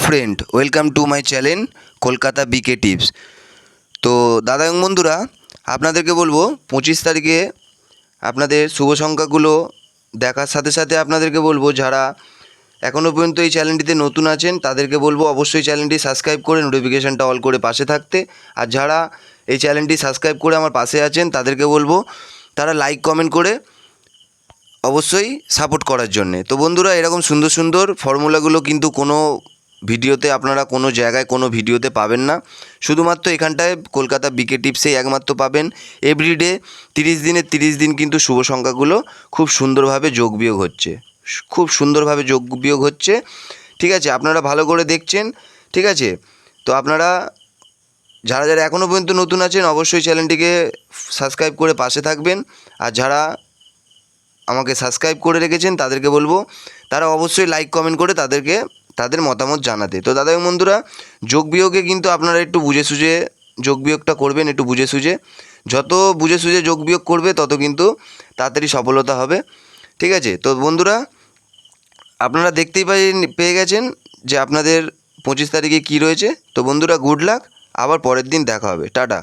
Friend, welcome to my channel Kolkata BK tips. তো দাদা এবং বন্ধুরা, আপনাদেরকে বলবো 25 তারিখে আপনাদের শুভ সংখ্যাগুলো দেখার সাথে সাথে আপনাদেরকে বলবো যারা এখনও পর্যন্ত এই চ্যানেলটিতে নতুন আছেন তাদেরকে বলবো অবশ্যই চ্যানেলটি সাবস্ক্রাইব করে নোটিফিকেশানটা অল করে পাশে থাকতে। আর যারা এই চ্যানেলটি সাবস্ক্রাইব করে আমার পাশে আছেন তাদেরকে বলবো তারা লাইক কমেন্ট করে অবশ্যই সাপোর্ট করার জন্যে। তো বন্ধুরা, এরকম সুন্দর সুন্দর ফর্মুলাগুলো কিন্তু কোনো ভিডিওতে আপনারা কোনো জায়গায় কোনো ভিডিওতে পাবেন না, শুধুমাত্র এখানটায় কলকাতা বিকে টিপসেই একমাত্র পাবেন। এভরিডে 30 দিনের 30 দিন কিন্তু শুভ সংখ্যাগুলো খুব সুন্দরভাবে যোগ বিয়োগ হচ্ছে, খুব সুন্দরভাবে যোগ বিয়োগ হচ্ছে। ঠিক আছে, আপনারা ভালো করে দেখছেন। ঠিক আছে, তো আপনারা যারা যারা এখনও পর্যন্ত নতুন আছেন অবশ্যই চ্যানেলটিকে সাবস্ক্রাইব করে পাশে থাকবেন। আর যারা আমাকে সাবস্ক্রাইব করে রেখেছেন তাদেরকে বলবো তারা অবশ্যই লাইক কমেন্ট করে তাদের মতামত জানাতে। তো দাদা বন্ধুরা, যোগ বিয়োগে কিন্তু আপনারা একটু বুঝে সুঝে যোগ বিয়োগটা করবেন, একটু বুঝে সুঝে। যত বুঝে সুঝে যোগ বিয়োগ করবে তত কিন্তু তাড়াতাড়ি সফলতা হবে। ঠিক আছে, তো বন্ধুরা আপনারা দেখতেই পেয়ে গেছেন যে আপনাদের 25 তারিখে কী রয়েছে। তো বন্ধুরা, গুড লাক, আবার পরের দিন দেখা হবে, টাটা।